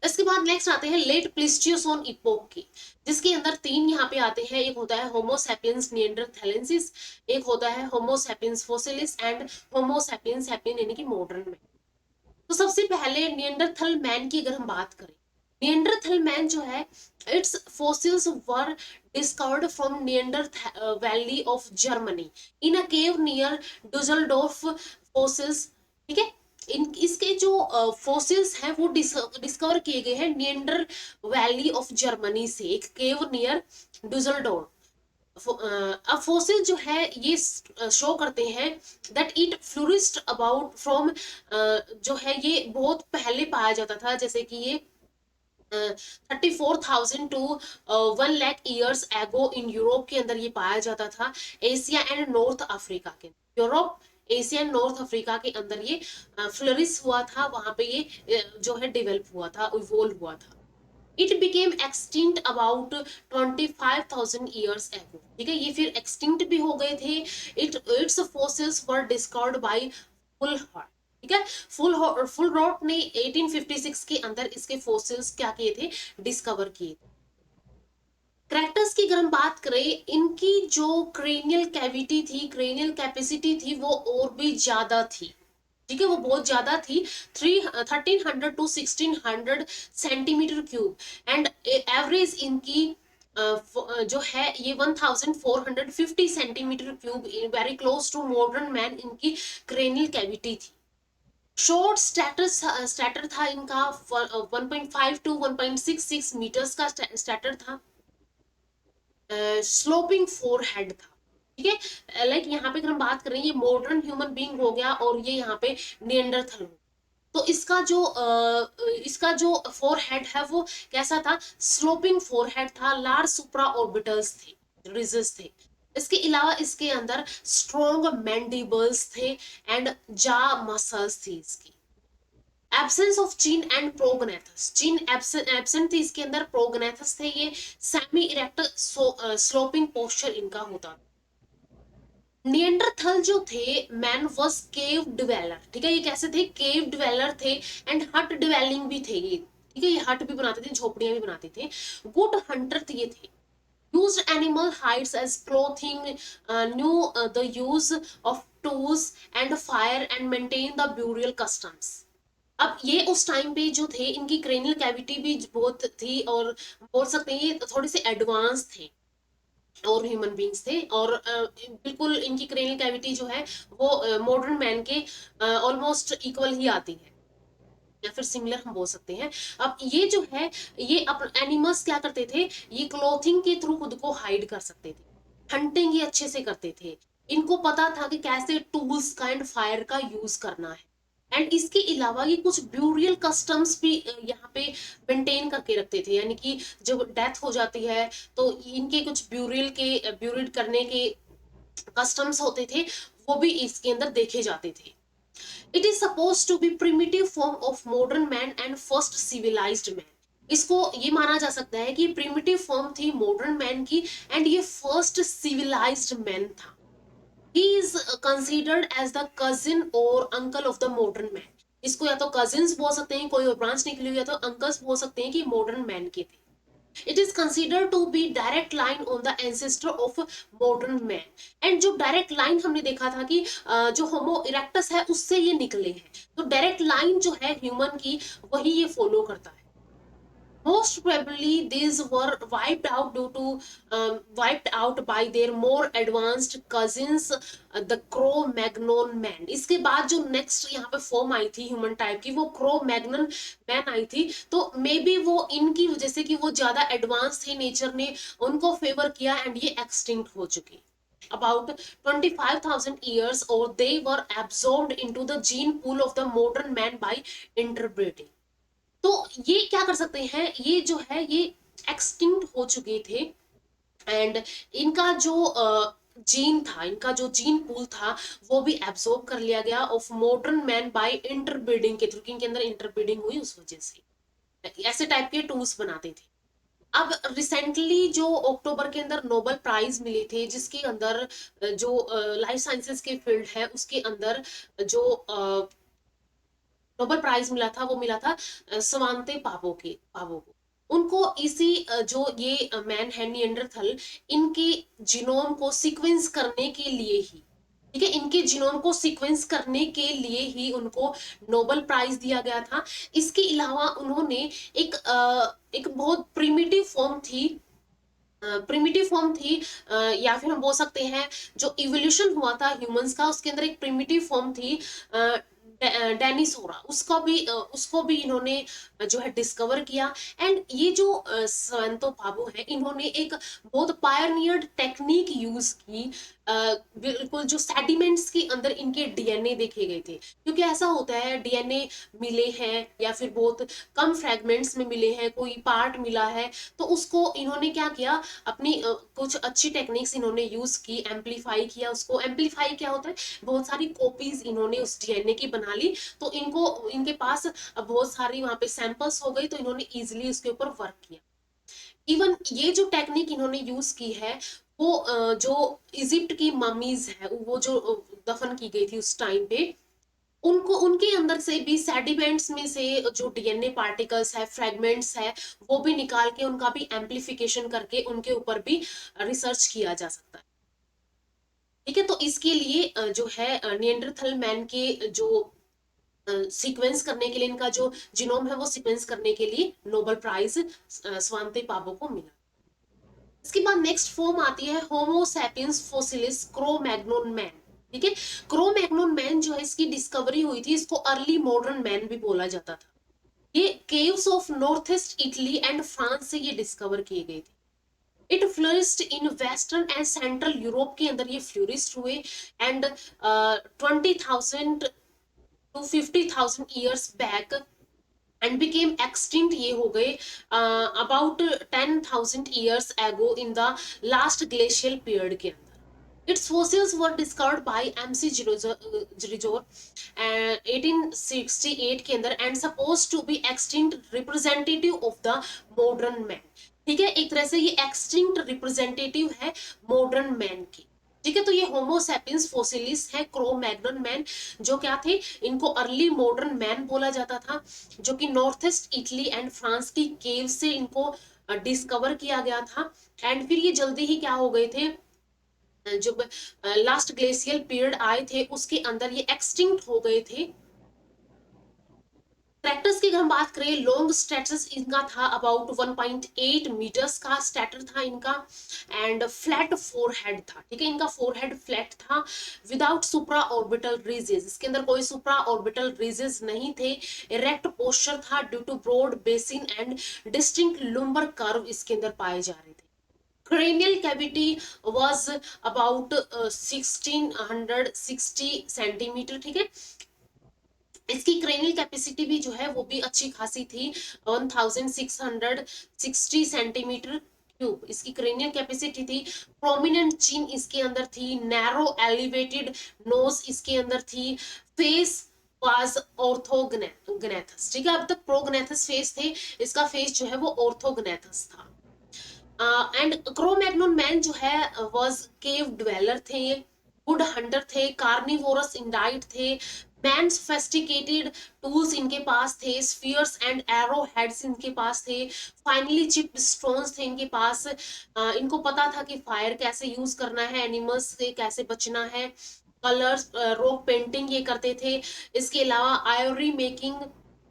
इसके बाद नेक्स्ट आते हैं लेट प्लिस्टियोसोन इपोक की, जिसके अंदर तीन यहाँ पे आते हैं। एक होता है होमो सैपियंस निएंडरथैलेंसिस, एक होता है Homo sapiens fossilis and Homo sapiens sapiens यानी कि मॉडर्न मैन। तो सबसे पहले निएंडरथल मैन की अगर हम बात करें, निएंडरथल मैन जो है its fossils were discovered from Neander valley of Germany in a cave near Dusseldorf fossils. ठीक है, इसके जो फोसिल्स हैं वो डिस्कवर किए गए हैं निएंडर वैली ऑफ जर्मनी से, एक केव नियर डुसलडोर्फ। अब फोसिल जो है ये शो करते हैं that it flourished about from, जो है ये बहुत पहले पाया जाता था, जैसे कि ये 34,000 to 1 lakh years ago in Europe के अंदर ये पाया जाता था। एशिया एंड नॉर्थ अफ्रीका के, Europe Asia and north Africa के अंदर ये फ्लरिश हुआ था, वहां पे ये जो है डेवलप हुआ था, इवोल्व हुआ था। It became extinct about 25,000 years एगो। ठीक है, ये फिर एक्सटिंक्ट भी हो गए थे। Its fossils were discovered by Fuhlrott. ठीक है, फुलहॉर्ट ने 1856 के अंदर इसके फोसिल्स क्या किए थे, डिस्कवर किए थे। क्रैक्टस की अगर हम बात करें, इनकी जो क्रेनियल कैविटी थी, क्रेनियल कैपेसिटी थी, वो और भी ज्यादा थी। ठीक है, वो बहुत ज्यादा थी, 1300 to 1600 centimetre cube and average इनकी जो है ये 1450 centimetre cube, very close to modern man इनकी क्रेनियल कैविटी थी। शॉर्ट स्टैटर था इनका 1.5 टू 1.66 मीटर्स का स्टैटर था। स्लोपिंग फोरहेड था। ठीक है, लाइक यहाँ पे अगर हम बात करें, ये मॉडर्न ह्यूमन बीइंग हो गया और ये यहाँ पे निएंडरथल। तो इसका जो फोरहेड है वो कैसा था, स्लोपिंग फोरहेड था, लार्ज सुप्रा ऑर्बिटल्स थे, रिजेस थे। इसके अलावा इसके अंदर स्ट्रॉन्ग मैंडिबल्स थे एंड जा मसल्स थी इसकी। एब्सेंस ऑफ चीन एंड प्रोगनेथस, चीन एब्सेंट थी इसके अंदर, प्रोगनेथस थे ये सेमी इरेक्ट स्लोपिंग पोस्चर इनका होता। निएंडरथल जो थे मैन वाज केव डिवेलर। ठीक है, ये कैसे थे, केव डिवेलर थे एंड हट डिवेलिंग भी थे ये। ठीक है, ये हट भी बनाते थे, झोपड़ियां भी बनाते थे। गुड हंटर ये थे, used animal hides as clothing, knew the use of tools and fire and maintain the burial customs। अब ये उस टाइम पे जो थे इनकी क्रेनियल कैविटी भी बहुत थी और बोल सकते हैं ये थोड़े से एडवांस थे और ह्यूमन बींग्स थे, और बिल्कुल इनकी क्रेनियल कैविटी जो है वो मॉडर्न मैन के ऑलमोस्ट इक्वल ही आती है या फिर सिमिलर हम बोल सकते हैं। अब ये जो है ये एनिमल्स क्या करते थे, ये क्लोथिंग के थ्रू खुद को हाइड कर सकते थे, हंटिंग ये अच्छे से करते थे, इनको पता था कि कैसे टूल्स का एंड फायर का यूज करना है। एंड इसके अलावा ये कुछ ब्यूरियल कस्टम्स भी यहाँ पे मेंटेन करके रखते थे, यानी कि जब डेथ हो जाती है तो इनके कुछ ब्यूरिड करने के कस्टम्स होते थे, वो भी इसके अंदर देखे जाते थे। It is suppose to be primitive form of modern man and first civilised man. इसको ये माना जा सकता है कि प्रिमिटिव फॉर्म थी मॉडर्न मैन की एंड ये फर्स्ट सिविलाइज्ड मैन था। He is considered as the cousin or uncle of the modern man। इसको या तो कजिन्स बोल सकते हैं, कोई और ब्रांच निकली हुई, या तो अंकल्स बोल सकते हैं कि मॉडर्न मैन के थे। It is considered to be direct line on the ancestor of modern man. And जो डायरेक्ट लाइन हमने देखा था कि जो होमो इरेक्टस है उससे ये निकले हैं, तो डायरेक्ट लाइन जो है ह्यूमन की वही ये फॉलो करता है। Most probably these were wiped out by their more advanced cousins, the Cro-Magnon man. इसके बाद जो नेक्स्ट यहाँ पे फॉर्म आई थी ह्यूमन टाइप की, वो Cro-Magnon मैन आई थी। तो मे बी वो इनकी वजह से कि वो ज्यादा एडवांस थे, नेचर ने उनको फेवर किया एंड ये एक्सटिंक्ट हो चुके। About 25,000 years or they were absorbed into the gene pool of the modern man by interbreeding। तो ये क्या कर सकते हैं, ये जो है ये एक्सटिंक्ट हो चुके थे एंड इनका जो जीन था, इनका जो जीन पूल था वो भी एब्सॉर्ब कर लिया गया of modern man by interbreeding के थ्रू, इनके अंदर इंटरब्रीडिंग हुई उस वजह से ऐसे टाइप के टूल्स बनाते थे। अब रिसेंटली जो अक्टूबर के अंदर नोबेल प्राइज मिले थे, जिसके अंदर जो लाइफ साइंसेस के फील्ड है उसके अंदर जो नोबेल प्राइज मिला था वो मिला था स्वांते पावो को। उनको इसी जो ये मैन है निएंडरथल, इनके जीनोम को सीक्वेंस करने के लिए ही, ठीक है, इनके जीनोम को सीक्वेंस करने के लिए ही उनको नोबेल प्राइज दिया गया था। इसके अलावा उन्होंने एक बहुत प्रिमिटिव फॉर्म थी, या फिर हम बोल सकते हैं जो इवोल्यूशन हुआ था ह्यूमंस का, उसके अंदर एक प्रिमिटिव फॉर्म थी डेनिसोरा, उसको भी इन्होंने जो है डिस्कवर किया। एंड ये जो स्वांतो पाबो है, इन्होंने एक बहुत पायनियर्ड टेक्निक यूज की। बिल्कुल जो सेडिमेंट्स के अंदर इनके डीएनए देखे गए थे, क्योंकि ऐसा होता है डीएनए मिले हैं या फिर बहुत कम फ्रेगमेंट्स में मिले हैं, कोई पार्ट मिला है, तो उसको इन्होंने क्या किया, अपनी कुछ अच्छी टेक्निक्स इन्होंने यूज की, एम्पलीफाई किया उसको। एम्पलीफाई क्या होता है, बहुत सारी कॉपीज इन्होंने उस डीएनए की बना ली, तो इनके पास बहुत सारी वहां पे सैंपल्स हो गई, तो इन्होंने इजिली उसके ऊपर वर्क किया। इवन ये जो टेक्निक इन्होंने यूज की है वो जो इजिप्ट की ममीज है, वो जो दफन की गई थी उस टाइम पे, उनको उनके अंदर से भी सेडिमेंट्स में से जो डीएनए पार्टिकल्स है, फ्रेगमेंट्स है, वो भी निकाल के उनका भी एम्पलीफिकेशन करके उनके ऊपर भी रिसर्च किया जा सकता है। ठीक है, तो इसके लिए जो है निएंडरथल मैन के जो सीक्वेंस करने के लिए, इनका जो जीनोम है वो सीक्वेंस करने के लिए नोबेल प्राइज स्वांते पाबो को मिला। इसके बाद नेक्स्ट फॉर्म आती है होमो सैपियंस फोसिलिस क्रो मैग्नोन मैन। ठीक है, क्रो मैग्नोन मैन जो है इसकी डिस्कवरी हुई थी, इसको अर्ली मॉडर्न मैन भी बोला जाता था। ये caves of north east Italy and France से ये डिस्कवर किए गए थे। It flourished in western and central Europe के अंदर ये फ्लोरिस्ट हुए and 20,000 to 50,000 years back and became extinct, ये हो गए about 10,000 years ago in the last glacial period के अंदर। Its fossils were discovered by MC Girizor 1868 के अंदर and supposed to be extinct representative of the modern man। ठीक है, एक तरह से ये एक्सटिंक्ट रिप्रेजेंटेटिव है मॉडर्न मैन की। ठीक है, तो ये होमोसेपियंस फोसिलिस है क्रो मैग्नन मैन, जो क्या थे, इनको अर्ली मॉडर्न मैन बोला जाता था, जो कि north east Italy and France की केव से इनको डिस्कवर किया गया था। एंड फिर ये जल्दी ही क्या हो गए थे, जब लास्ट ग्लेशियल पीरियड आए थे उसके अंदर ये एक्सटिंक्ट हो गए थे। स्टैटस की अगर हम बात करें, लॉन्ग स्टैटस इनका था अबाउट 1.8 मीटर्स का स्टैटर था इनका, एंड फ्लैट फोरहेड था। ठीक है, इनका फोरहेड फ्लैट था विदाउट सुप्रा ऑर्बिटल रीजेस, इसके अंदर कोई सुप्रा ऑर्बिटल रीजेस नहीं थे। इरेक्ट पोस्चर था due to broad basin and distinct lumbar curve इसके अंदर पाए जा रहे थे। cranial cavity was about 1660 centimetre. ठीक है, इसकी क्रेनियल कैपेसिटी भी जो है वो भी अच्छी खासी थी, 1660 सेंटीमीटर क्यूब इसकी क्रेनियल कैपेसिटी थी। प्रोमिनेंट चिन इसके अंदर थी, नैरो एलिवेटेड नोज इसके अंदर थी, फेस वाज ऑर्थोग्नेथस। ठीक है, अब तक प्रोग्नेथस फेस थे, इसका फेस जो है वो ऑर्थोग्नेथस था। एंड क्रो-मैग्नोन मैन जो है वाज केव ड्वेलर थे, गुड हंटर थे, कार्निवोरस इन डाइट थे, मैन सोफिस्टिकेटेड टूल्स इनके पास थे, स्फीयर्स एंड एरो हेड्स इनके पास थे, फाइनली चिप्ड स्टोन्स थे इनके पास। इनको पता था कि फायर कैसे यूज करना है, एनिमल्स से कैसे बचना है, कलर्स रॉक पेंटिंग ये करते थे। इसके अलावा आयोरी मेकिंग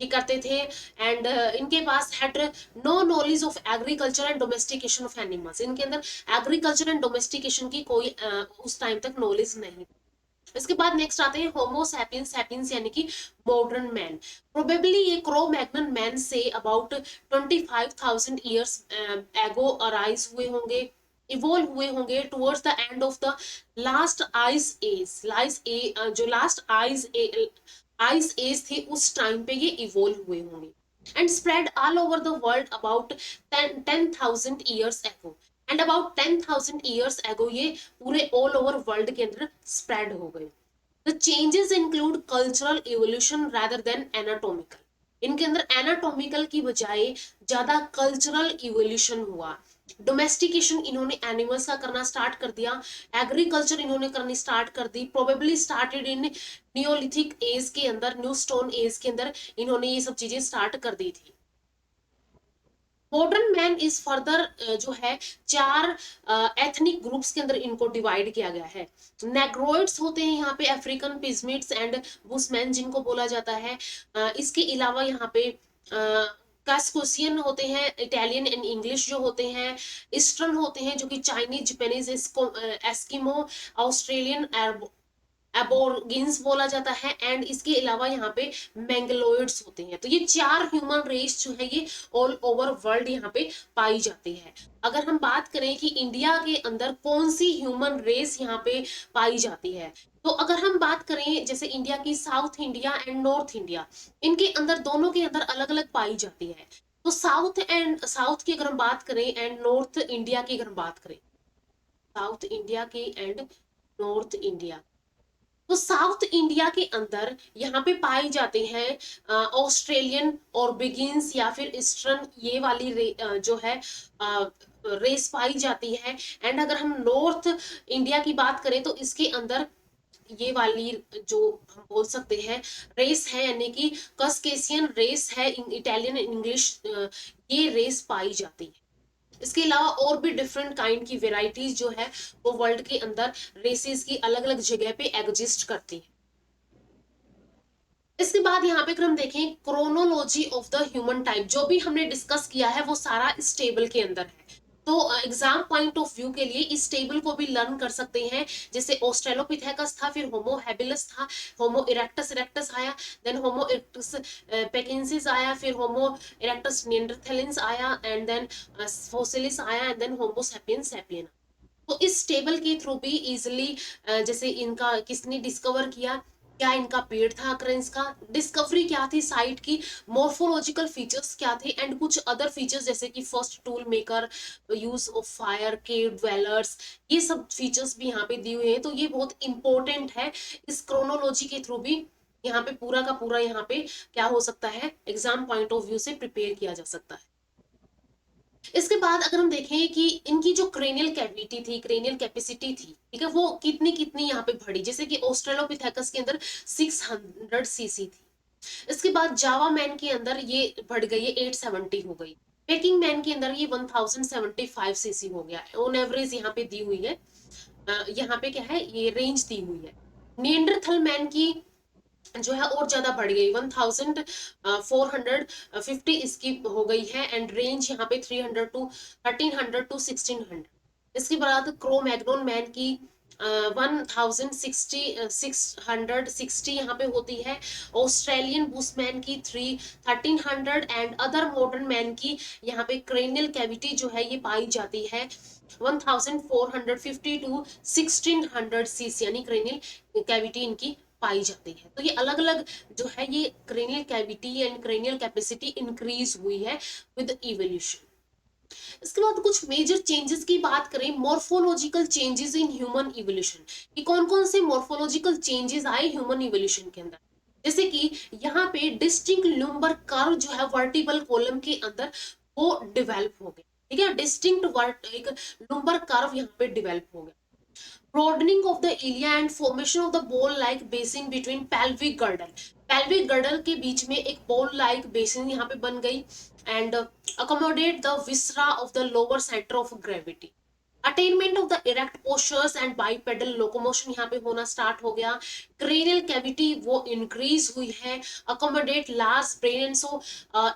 ये करते थे। एंड इनके पास had no knowledge of agriculture and domestication of animals, इनके अंदर एग्रीकल्चर एंड डोमेस्टिकेशन की कोई उस टाइम तक नॉलेज नहीं। इसके बाद नेक्स्ट आते हैं होमो सैपियंस, सैपियंस यानी कि मॉडर्न मैन। प्रोबेबली ये क्रो मैग्नन मैन से अबाउट 25,000 ईयर्स एगो अराइज हुए होंगे, इवॉल्व हुए होंगे towards the end of the last ice age. जो लास्ट आइस एज थी उस टाइम पे ये इवॉल्व हुए होंगे and spread all over the world about 10,000 years ago. And about 10,000 years ago ये पूरे ऑल ओवर वर्ल्ड के अंदर स्प्रेड हो गए। The changes include cultural evolution rather than anatomical, इनके अंदर एनाटॉमिकल की बजाय ज्यादा कल्चरल इवोल्यूशन हुआ। डोमेस्टिकेशन इन्होंने एनिमल्स का करना स्टार्ट कर दिया, एग्रीकल्चर इन्होंने करनी स्टार्ट कर दी, probably started in Neolithic age के अंदर, न्यू स्टोन एज के अंदर इन्होंने ये सब चीजें स्टार्ट कर दी थी। मॉडर्न मैन इज फर्दर जो है चार एथनिक ग्रुप्स के अंदर इनको डिवाइड किया गया है। नेग्रोइड्स होते हैं यहाँ पे, अफ्रीकन पिजमिट्स एंड बुशमैन जिनको बोला जाता है। इसके अलावा यहाँ पे कास्कोसियन होते हैं, इटालियन एंड इंग्लिश जो होते हैं, ईस्टर्न होते हैं जो कि चाइनीज, जापानीज, एस्किमो, ऑस्ट्रेलियन, एबोर्गिन्स बोला जाता है। एंड इसके अलावा यहाँ पे मैंगलोइड्स होते हैं। तो ये चार ह्यूमन रेस जो है ये ऑल ओवर वर्ल्ड यहाँ पे पाई जाती है। अगर हम बात करें कि इंडिया के अंदर कौन सी ह्यूमन रेस यहाँ पे पाई जाती है, तो अगर हम बात करें जैसे इंडिया की south India and north India, इनके अंदर दोनों के अंदर अलग अलग पाई जाती है। तो साउथ की अगर हम बात करें एंड नॉर्थ इंडिया की अगर हम बात करें, साउथ इंडिया की एंड नॉर्थ इंडिया, तो साउथ इंडिया के अंदर यहाँ पे पाई जाते हैं ऑस्ट्रेलियन और बिगिंस या फिर ईस्टर्न, ये वाली जो है रेस पाई जाती है। एंड अगर हम नॉर्थ इंडिया की बात करें तो इसके अंदर ये वाली जो हम बोल सकते हैं रेस है, यानी कि कस्केसियन रेस है, इटालियन इंग्लिश, ये रेस पाई जाती है। इसके अलावा और भी डिफरेंट काइंड की वेराइटीज जो है वो वर्ल्ड के अंदर रेसेस की अलग अलग जगह पे एग्जिस्ट करती है। इसके बाद यहाँ पे अगर हम देखें chronology of the human type, जो भी हमने डिस्कस किया है वो सारा इस टेबल के अंदर है। तो एग्जाम पॉइंट ऑफ व्यू के लिए इस टेबल को भी लर्न कर सकते हैं। जैसे ऑस्ट्रेलोपिथेकस था, फिर होमो हैबिलस था, होमो इरेक्टस इरेक्टस आया, देन होमो इरेक्टस पेकिंसिस आया, फिर होमो इरेक्टस निएंडरथैलेंस आया, एंड देन फोसिलिस आया, and then Homo sapiens sapien. तो इस टेबल के थ्रू भी इजिली जैसे इनका किसने डिस्कवर किया, क्या इनका पेड़ था अक्रेंस का, डिस्कवरी क्या थी साइट की, मॉर्फोलॉजिकल फीचर्स क्या थे, एंड कुछ अदर फीचर्स जैसे कि first tool maker, use of fire, cave dwellers, ये सब फीचर्स भी यहाँ पे दिए हुए हैं। तो ये बहुत इंपॉर्टेंट है, इस क्रोनोलॉजी के थ्रू भी यहाँ पे पूरा का पूरा यहाँ पे क्या हो सकता है, एग्जाम पॉइंट ऑफ व्यू से प्रिपेयर किया जा सकता है। इसके बाद अगर हम देखें कि इनकी जो क्रेनियल कैविटी थी, क्रेनियल कैपेसिटी थी, ठीक है, वो कितनी कितनी यहाँ पे बढ़ी। जैसे कि ऑस्ट्रेलोपिथेकस के अंदर 600 सीसी थी, इसके बाद जावा मैन के अंदर ये बढ़ गई है 870 हो गई, पेकिंग मैन के अंदर ये 1075 सीसी हो गया। ऑन एवरेज यहाँ पे दी हुई है, यहाँ पे क्या है, ये रेंज दी हुई है। निएंडरथल मैन की जो है और ज्यादा बढ़ गई, 1450 इसकी हो गई है, एंड रेंज यहाँ पे 300 टू 1300 टू 1600। इसके बाद क्रो मैग्नोन मैन की 660 यहाँ पे होती है, ऑस्ट्रेलियन बुशमैन की 1300, एंड अदर मॉडर्न मैन की यहाँ पे क्रेनियल कैविटी जो है ये पाई जाती है 1450 टू 1600 सीसी, यानी क्रेनियल कैविटी इनकी पाई जाती है। तो ये अलग अलग जो है ये cranial cavity and cranial capacity increase हुई है विद इवोल्यूशन। इसके बाद कुछ मेजर चेंजेस की बात करें, morphological changes in human evolution, कि कौन कौन से मॉर्फोलॉजिकल चेंजेस आए ह्यूमन इवोल्यूशन के अंदर। जैसे कि यहाँ पे डिस्टिंक्ट लुम्बर कर्व जो है वर्टिबल कॉलम के अंदर वो डेवलप हो गए, ठीक है, डिस्टिंक्ट एक लुम्बर कर्व यहाँ पे डेवलप हो गया। broadening of the ilia and formation of the ball like basin between pelvic girdle, pelvic girdle के बीच में एक ball like basin यहाँ पे बन गई, and accommodate the viscera of the lower center of gravity। Attainment of the erect postures and bipedal locomotion यहाँ पे होना स्टार्ट हो गया। क्रेनियल कैविटी वो इंक्रीज हुई है, accommodate large brain and so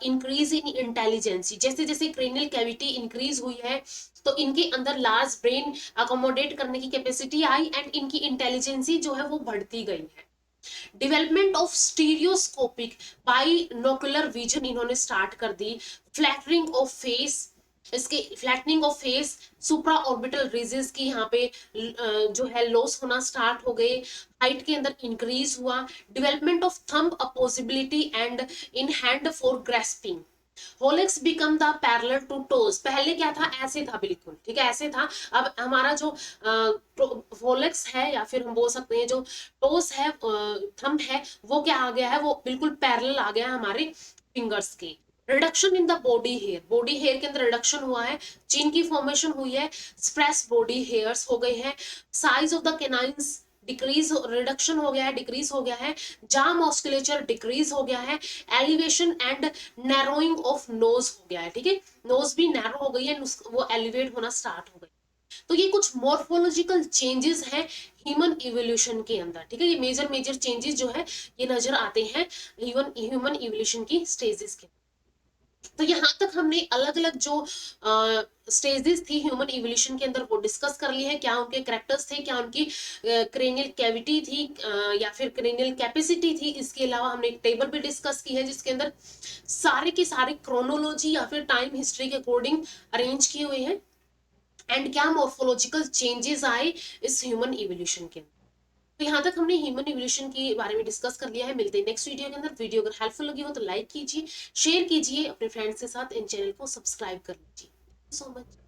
increase in intelligence. जैसे जैसे क्रेनियल कैविटी इंक्रीज हुई है तो इनके अंदर लार्ज ब्रेन अकोमोडेट करने की कैपेसिटी आई एंड इनकी इंटेलिजेंसी जो है वो बढ़ती गई है। Development of stereoscopic binocular vision इन्होंने स्टार्ट कर दी। फ्लैटरिंग ऑफ फेस, इसके flattening of face, supra orbital ridges की यहाँ पे जो है लॉस होना स्टार्ट हो गए, हाइट के अंदर इंक्रीज हुआ। Development of thumb opposability and in hand for grasping. Hallux become the parallel to toes. पहले क्या था, ऐसे था बिल्कुल, ठीक है, ऐसे था। अब हमारा जो होलेक्स है या फिर हम बोल सकते हैं जो टोस है, थंब है, वो क्या आ गया है, वो बिल्कुल पैरेलल आ गया है हमारे फिंगर्स के। Reduction in the body hair, body hair के अंदर रिडक्शन हुआ है, चीन की फॉर्मेशन हुई है, स्प्रेस बॉडी हेयर्स हो गए हैं। Size of the canines decrease, reduction हो गया है, डिक्रीज हो गया है। जा मॉस्कुलेचर डिक्रीज हो गया है। Elevation and narrowing of nose हो गया है, ठीक है, नोज भी नैरो हो गई है, वो एलिवेट होना स्टार्ट हो गई। तो ये कुछ मॉर्फोलॉजिकल चेंजेस हैं ह्यूमन इवोल्यूशन के अंदर, ठीक है, ये मेजर मेजर चेंजेस जो है ये नजर आते हैं ह्यूमन इवोल्यूशन की स्टेजेस के। तो यहाँ तक हमने अलग अलग जो स्टेजेस थी ह्यूमन इवोल्यूशन के अंदर वो डिस्कस कर ली है, क्या उनके करेक्टर्स थे, क्या उनकी क्रेनियल कैविटी थी या फिर क्रेनियल कैपेसिटी थी। इसके अलावा हमने एक टेबल भी डिस्कस की है जिसके अंदर सारे के सारे क्रोनोलॉजी या फिर टाइम हिस्ट्री के अकॉर्डिंग अरेंज किए हुए हैं एंड क्या मॉर्फोलॉजिकल चेंजेस आए इस ह्यूमन इवोल्यूशन के अंदर। तो यहाँ तक हमने ह्यूमन इवोल्यूशन के बारे में डिस्कस कर लिया है। मिलते हैं नेक्स्ट वीडियो के अंदर। वीडियो अगर हेल्पफुल लगी हो तो लाइक कीजिए, शेयर कीजिए अपने फ्रेंड्स के साथ, इन चैनल को सब्सक्राइब कर लीजिए। So much.